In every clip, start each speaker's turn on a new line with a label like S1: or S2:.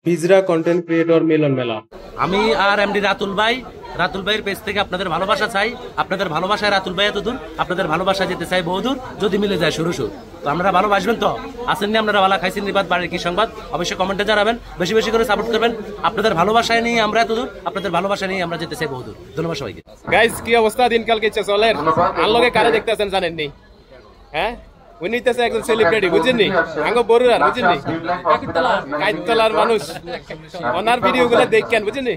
S1: হিজরা content creator মিলন মেলা।
S2: আমি আর MD Ratul ভাইয়ের পেজ থেকে আপনাদের ভালোবাসা চাই। আপনাদের ভালোবাসায় রাতুল ভাই এতদূর, আপনাদের ভালোবাসা যেতে চাই বহুদূর, যদি মিলে যায় শুরু তো আপনারা ভালোবাসবেন তো। আসেননি আপনারা ভালো খাইছেন নিবাদ বাড়ির কি সংবাদ অবশ্যই কমেন্টে জানাবেন, বেশি বেশি করে সাপোর্ট করবেন। আপনাদের ভালোবাসায় নিয়ে আমরা এতদূর, আপনাদের ভালোবাসা নিয়ে আমরা যেতে চাই বহুদূর। ধন্যবাদ সবাইকে।
S3: গাইস কি অবস্থা দিনকাল কেছে চলেন, আনলগে কারে দেখতেছেন জানেননি? হ্যাঁ উনি হইতেছে একজন সেলিব্রিটি, বুঝেননি? আঙ্গ বড়ুয়ার, বুঝেননি? কাইতলার মানুষ, ওনার ভিডিও গুলো দেখেন, বুঝেননি?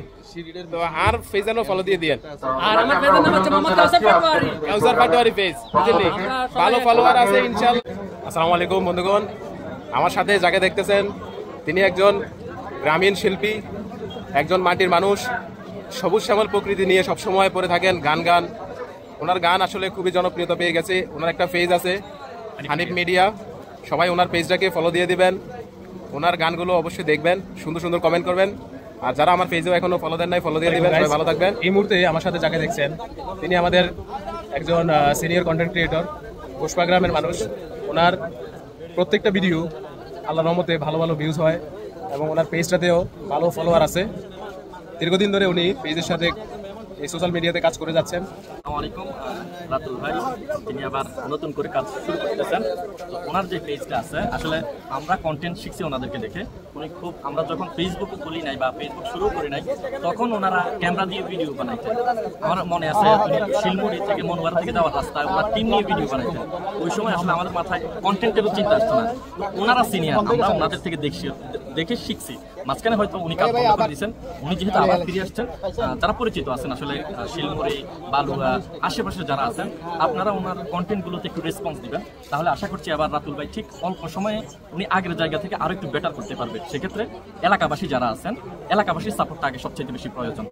S3: তো আর ফেজানো ফলো দিয়ে দিয়েন।
S4: আর আমার পেজের নাম হচ্ছে মোহাম্মদ
S3: কাউসার পাটোয়ারি পেজ, বুঝেননি? ভালো ফলোয়ার আছে ইনশাআল্লাহ। আসসালামু আলাইকুম বন্ধুগণ, আমার সাথে যাকে দেখতেছেন তিনি একজন গ্রামীণ শিল্পী, একজন মাটির মানুষ, সবুজ শ্যামল প্রকৃতি নিয়ে সবসময় পড়ে থাকেন গান। ওনার গান আসলে খুবই জনপ্রিয়তা পেয়ে গেছে। ওনার একটা পেজ আছে হানিফ মিডিয়া, সবাই ওনার পেজটাকে ফলো দিয়ে দিবেন। ওনার গানগুলো অবশ্যই দেখবেন, সুন্দর সুন্দর কমেন্ট করবেন। আর যারা আমার পেজেও এখনো ফলো দেন নাই, ফলো দিয়ে দিবেন। সবাই ভালো থাকবেন।
S5: এই মুহূর্তে আমার সাথে যাকে দেখছেন তিনি আমাদের একজন সিনিয়র কন্টেন্ট ক্রিয়েটর, পুষ্পা গ্রামের মানুষ। ওনার প্রত্যেকটা ভিডিও আল্লাহর রহমতে ভালো ভালো ভিউজ হয় এবং ওনার পেজটাতেও ভালো ফলোয়ার আছে। দীর্ঘদিন ধরে উনি পেজের সাথে এই সোশ্যাল মিডিয়াতে কাজ করে যাচ্ছেন।
S6: আসসালামু আলাইকুম, রাতুল ভাই তিনি আবার নতুন করে কাজ শুরু করতেছেন। তো ওনার যে পেজটা আছে, আসলে আমরা কন্টেন্ট শিখছি ওনাদেরকে দেখে। উনি খুব, আমরা যখন ফেসবুক খুলি নাই বা ফেসবুক শুরু করি নাই, তখন ওনারা ক্যামেরা দিয়ে ভিডিও বানাইতেন। আমার মনে আছে শিলমুড়ি থেকে মনোয়ারা থেকে যাওয়ার রাস্তায় ওনার টিম নিয়ে ভিডিও বানাইতেন। ওই সময় আসলে আমাদের মাথায় কন্টেন্টেরও চিন্তা আসতো না। ওনারা সিনিয়র, আমরা ওনাদের থেকে দেখে শিখছি। মাঝখানে হয়তো উনি কাজ বন্ধ করে দিয়েছেন। উনি যেহেতু আবার ফিরে আসছেন, যারা পরিচিত আছেন আসলে শিলমুড়ি, বালুয়া, আশেপাশে যারা আছেন, আপনারা ওনার কন্টেন্টগুলোতে একটু রেসপন্স দিবেন। তাহলে আশা করছি আবার রাতুল ভাই ঠিক অল্প সময়ে উনি আগের জায়গা থেকে আরো একটু বেটার করতে পারবে। সেক্ষেত্রে এলাকাবাসী যারা আছেন, এলাকাবাসীর সাপোর্টটা আগে সবচেয়ে বেশি প্রয়োজন।